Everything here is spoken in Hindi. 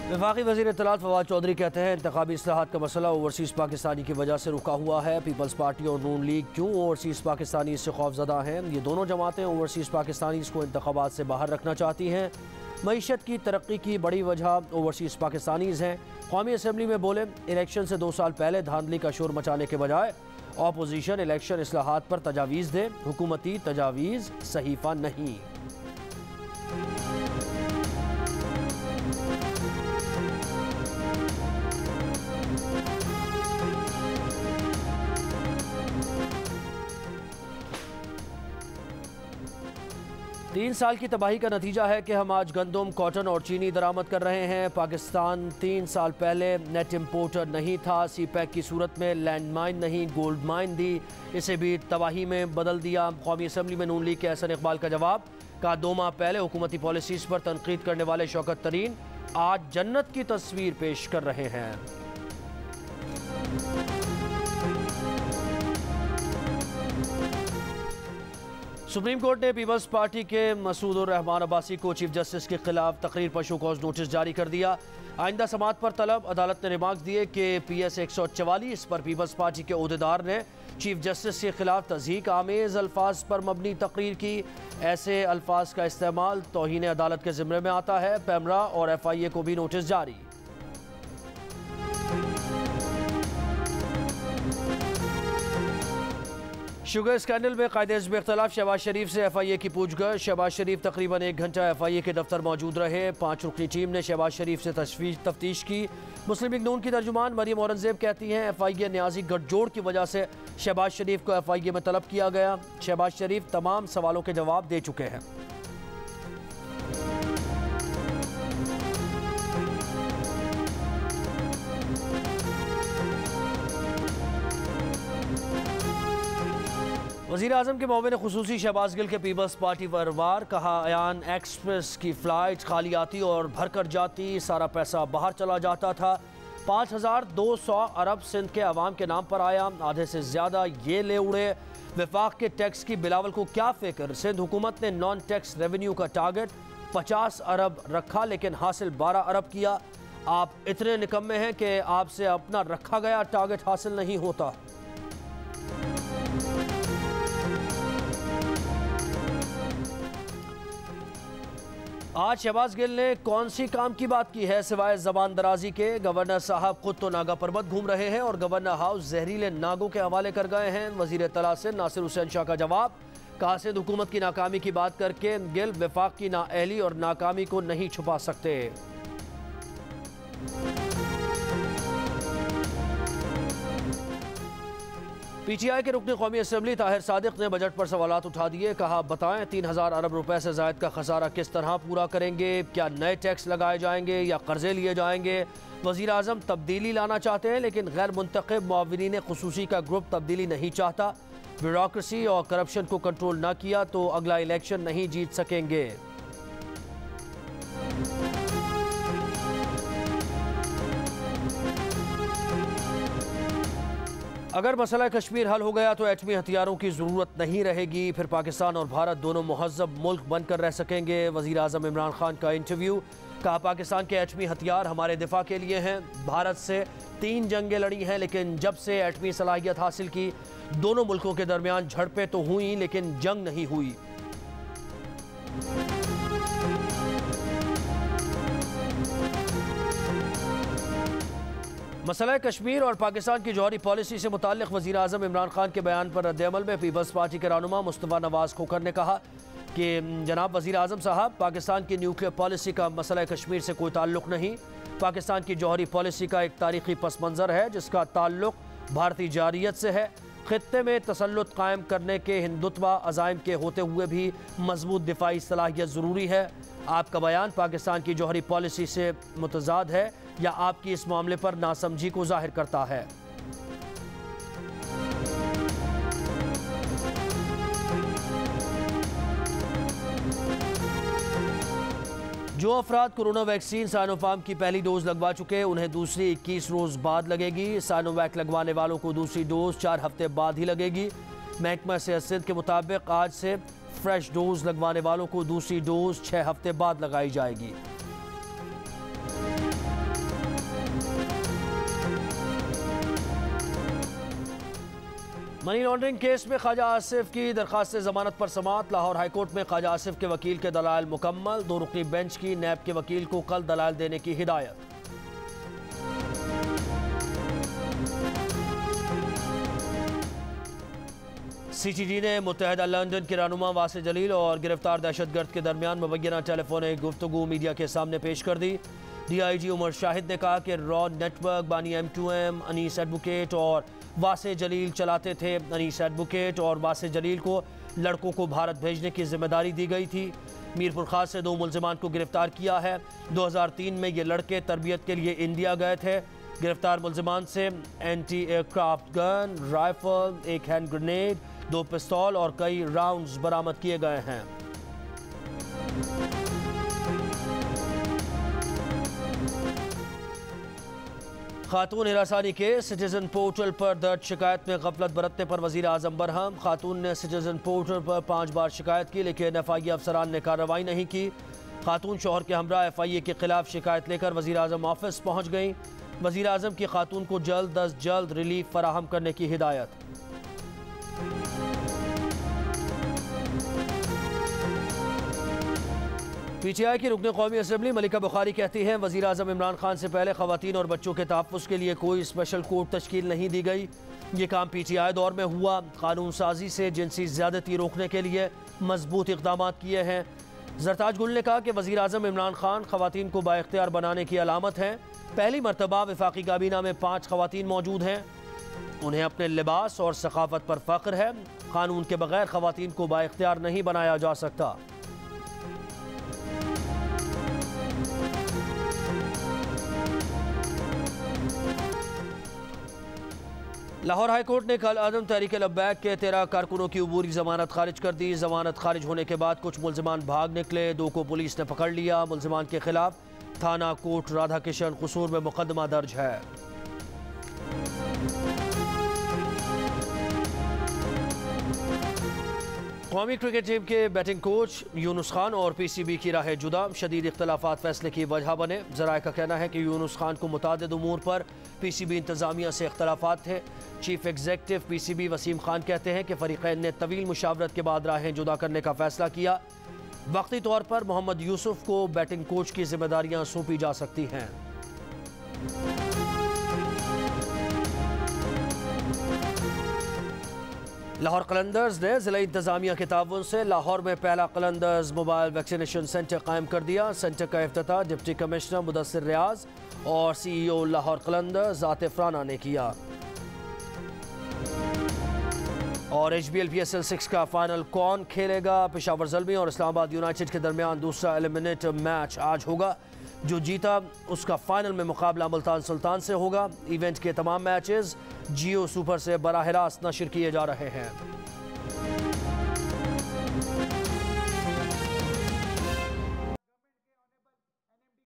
वफाकी वज़ीर इत्तलात फवाद चौधरी कहते हैं इंतखाबी इस्लाहात का मसला ओवरसीज़ पाकिस्तानी की वजह से रुका हुआ है। पीपल्स पार्टी और नून लीग क्यों ओवरसीज़ पाकिस्तानी से खौफजदा हैं? ये दोनों जमातें ओवरसीज़ पाकिस्तानी को इंतखाबात से बाहर रखना चाहती हैं। मईशत की तरक्की की बड़ी वजह ओवरसीज़ पाकिस्तानीज़ हैं। कौमी असम्बली में बोले इलेक्शन से 2 साल पहले धांधली का शोर मचाने के बजाय अपोजिशन इलेक्शन इस्लाहात पर तजावीज़ दे, हुकूमती तजावीज़ सहीफ़ा नहीं। 3 साल की तबाही का नतीजा है कि हम आज गंदम, कॉटन और चीनी दरामद कर रहे हैं। पाकिस्तान 3 साल पहले नेट इम्पोर्टर नहीं था। सीपैक की सूरत में लैंड माइन नहीं गोल्ड माइन दी, इसे भी तबाही में बदल दिया। कौमी असम्बली में नून लीग के एहसन इकबाल का जवाब, कहा 2 माह पहले हुकूमती पॉलिसीज़ पर तनकीद करने वाले शौकत तरीन आज जन्नत की तस्वीर पेश कर रहे हैं। सुप्रीम कोर्ट ने पीपल्स पार्टी के मसूद उर रहमान अब्बासी को चीफ जस्टिस के खिलाफ तकरीर पर शो कॉज नोटिस जारी कर दिया। आइंदा समाअत पर तलब, अदालत ने रिमार्क्स दिए कि PS 144 पर पीपल्स पार्टी के ओहदेदार ने चीफ जस्टिस के खिलाफ तज़हीक आमेज़ अल्फाज पर मबनी तकरीर की। ऐसे अल्फाज का इस्तेमाल तौहीन अदालत के ज़िम्मे में आता है। पैमरा और FIA को भी नोटिस जारी। शुगर स्कैंडल में कायदे-ए-इज़्म में इख्तलाफ, शहबाज शरीफ से FIA की पूछगछ। शहबाज शरीफ तकरीबन 1 घंटा FIA के दफ्तर मौजूद रहे। 5 रुकनी टीम ने शहबाज शरीफ से तफ्तीश की। मुस्लिम लीग नून की तर्जुमान मरियम औरंगजेब कहती हैं FIA न्याजी गठजोड़ की वजह से शहबाज शरीफ को FIA में तलब किया गया। शहबाज शरीफ तमाम सवालों के जवाब दे चुके हैं। वज़ीर आज़म के मोमिन खुसूसी शहबाज गिल के पीपल्स पार्टी पर वार, कहा अयान एक्सप्रेस की फ़्लाइट खाली आती और भर कर जाती, सारा पैसा बाहर चला जाता था। 5200 अरब सिंध के अवाम के नाम पर आया, आधे से ज़्यादा ये ले उड़े। वफाक के टैक्स की बिलावल को क्या फ़िक्र? सिंध हुकूमत ने नॉन टैक्स रेवेन्यू का टारगेट 50 अरब रखा लेकिन हासिल 12 अरब किया। आप इतने निकम्मे हैं कि आपसे अपना रखा गया टारगेट हासिल नहीं होता। आज शहबाज गिल ने कौन सी काम की बात की है सिवाय जबान दराजी के? गवर्नर साहब खुद तो नागा परबत घूम रहे हैं और गवर्नर हाउस जहरीले नागों के हवाले कर गए हैं। वजीर इत्तला से नासिर हुसैन शाह का जवाब, कहा सिंध हुकूमत की नाकामी की बात करके गिल वफाक की नाअहली और नाकामी को नहीं छुपा सकते। PTI के रुकन कौमी असम्बली ताहिर सादिक ने बजट पर सवालात उठा दिए। कहा बताएं 3000 अरब रुपए से ज़ायद का खसारा किस तरह पूरा करेंगे? क्या नए टैक्स लगाए जाएंगे या कर्जे लिए जाएंगे? वज़ीर आज़म तब्दीली लाना चाहते हैं लेकिन गैर मुंतखब मुआविनीन खुसूसी का ग्रुप तब्दीली नहीं चाहता। ब्यूरोक्रेसी और करप्शन को कंट्रोल ना किया तो अगला इलेक्शन नहीं जीत सकेंगे। अगर मसला कश्मीर हल हो गया तो एटमी हथियारों की ज़रूरत नहीं रहेगी, फिर पाकिस्तान और भारत दोनों मुहज़्ज़ब मुल्क बनकर रह सकेंगे। वज़ीर आज़म इमरान खान का इंटरव्यू, कहा पाकिस्तान के एटमी हथियार हमारे दिफा के लिए हैं। भारत से 3 जंगें लड़ी हैं लेकिन जब से एटमी सलाहियत हासिल की दोनों मुल्कों के दरमियान झड़पें तो हुई लेकिन जंग नहीं हुई। मसला कश्मीर और पाकिस्तान की जौहरी पॉलिसी से मुताल्लिक़ वज़ीर आज़म इमरान खान के बयान पर रद्द-ए-अमल में पीपल्स पार्टी के रहनुमा मुस्तफ़ा नवाज़ खोखर ने कहा कि जनाब वज़ीर आज़म साहब, पाकिस्तान की न्यूक्लियर पॉलिसी का मसला कश्मीर से कोई ताल्लुक़ नहीं। पाकिस्तान की जौहरी पॉलिसी का एक तारीख़ी पस मंज़र है जिसका ताल्लुक़ भारतीय जारियत से है। ख़ित्ते में तसल्लुत कायम करने के हिंदुत्वा अज़ाइम के होते हुए भी मज़बूत दिफाई सलाहियत ज़रूरी है। आपका बयान पाकिस्तान की जौहरी पॉलिसी से मुतज़ाद है या आपकी इस मामले पर नासमझी को जाहिर करता है? जो अफराद कोरोना वैक्सीन साइनोफार्म की पहली डोज लगवा चुके उन्हें दूसरी 21 रोज़ बाद लगेगी। साइनोवैक लगवाने वालों को दूसरी डोज 4 हफ्ते बाद ही लगेगी। महकमा सेहत सिंध के मुताबिक आज से फ्रेश डोज लगवाने वालों को दूसरी डोज 6 हफ्ते बाद लगाई जाएगी। मनी लॉन्ड्रिंग केस में ख्वाजा आसिफ की दरख्वास्त जमानत पर समाअत। लाहौर हाईकोर्ट में ख्वाजा आसिफ के वकील के दलाइल मुकम्मल। 2 रुकनी बेंच की नैब के वकील को कल दलाइल देने की हिदायत। CTD ने मुत्तहिदा लंदन के रहनुमा वासे जलील और गिरफ्तार दहशतगर्द के दरमियान मुबैना टेलीफोनिक गुफ्तगू मीडिया के सामने पेश कर दी। DIG उमर शाहिद ने कहा कि रॉ नेटवर्क बानी M2M, अनीस एडवोकेट और वासे जलील चलाते थे। अनीस एडवोकेट और वासे जलील को लड़कों को भारत भेजने की जिम्मेदारी दी गई थी। मीरपुर खास से 2 मुलजिमान को गिरफ्तार किया है। 2003 में ये लड़के तरबियत के लिए इंडिया गए थे। गिरफ्तार मुलजिमान से anti aircraft gun, rifle, 1 hand grenade, 2 पिस्तौल और कई राउंड्स बरामद किए गए हैं। खातून हिरासानी के सिटीजन पोर्टल पर दर्ज शिकायत में गफलत बरतने पर वजीर आजम बरहम। खातून ने सिटीजन पोर्टल पर 5 बार शिकायत की लेकिन FIA अफसरान ने कार्रवाई नहीं की। खातून शौहर के हमरा FIA के खिलाफ शिकायत लेकर वजीर आजम ऑफिस पहुँच गई। वजीर आजम की खातून को जल्द अज जल्द रिलीफ फराहम करने की हिदायत। PTI की रुकन कौमी असम्बली मलिका बुखारी कहती हैं वज़ीर आज़म इमरान खान से पहले ख़वातीन और बच्चों के तहफ़्फ़ुज़ के लिए कोई स्पेशल कोर्ट तश्कील नहीं दी गई। ये काम PTI दौर में हुआ। कानून साजी से जिनसी ज़्यादती रोकने के लिए मजबूत इक़दाम किए हैं। जरताज गुल ने कहा कि वज़ीर आज़म इमरान खान ख़वातीन को बाइख्तियार बनाने की अलामत हैं। पहली मरतबा वफाकी काबीना में 5 ख़वातीन मौजूद हैं। उन्हें अपने लिबास और सकाफ़त पर फ़ख्र है। कानून के बगैर ख़वातीन को बाइख्तियार नहीं बनाया जा सकता। लाहौर हाईकोर्ट ने कल आदम तहरीक लब्बैक के 13 कारकुनों की अबूरी जमानत खारिज कर दी। जमानत खारिज होने के बाद कुछ मुलजिमान भाग निकले। 2 को पुलिस ने पकड़ लिया। मुलजिमान के खिलाफ थाना कोट राधा किशन कसूर में मुकदमा दर्ज है। कौमी क्रिकेट टीम के बैटिंग कोच यूनुस खान और PCB की राहें जुदा। शदीद इख्तलाफात फैसले की वजह बने। ज़राए का कहना है कि यूनुस खान को मुतादिद उमूर पर PCB इंतज़ामिया से इख्तलाफात थे। Chief executive PCB Wasim Khan कहते हैं कि फ़रीक़ैन ने तवील मुशावरत के बाद राहें जुदा करने का फ़ैसला किया। वक्ती तौर पर मोहम्मद यूसुफ को बैटिंग कोच की जिम्मेदारियाँ सौंपी जा सकती हैं। लाहौर कलंदर्स ने ज़िला इंतज़ामिया के ताउन से लाहौर में पहला कलंदर्स मोबाइल वैक्सीनेशन सेंटर कायम कर दिया। सेंटर का इफ्तिताह डिप्टी कमिश्नर मुदस्सिर रियाज और CEO लाहौर कलंदर्स आतिफ राना ने किया। और HBL PSL 6 का फाइनल कौन खेलेगा? पेशावर ज़ल्मी और इस्लामाबाद यूनाइटेड के दरमियान दूसरा एलिमिनेटर मैच आज होगा। जो जीता उसका फाइनल में मुकाबला मुल्तान सुल्तान से होगा। इवेंट के तमाम मैचेस जियो सुपर से बराह रास्त नशर किए जा रहे हैं।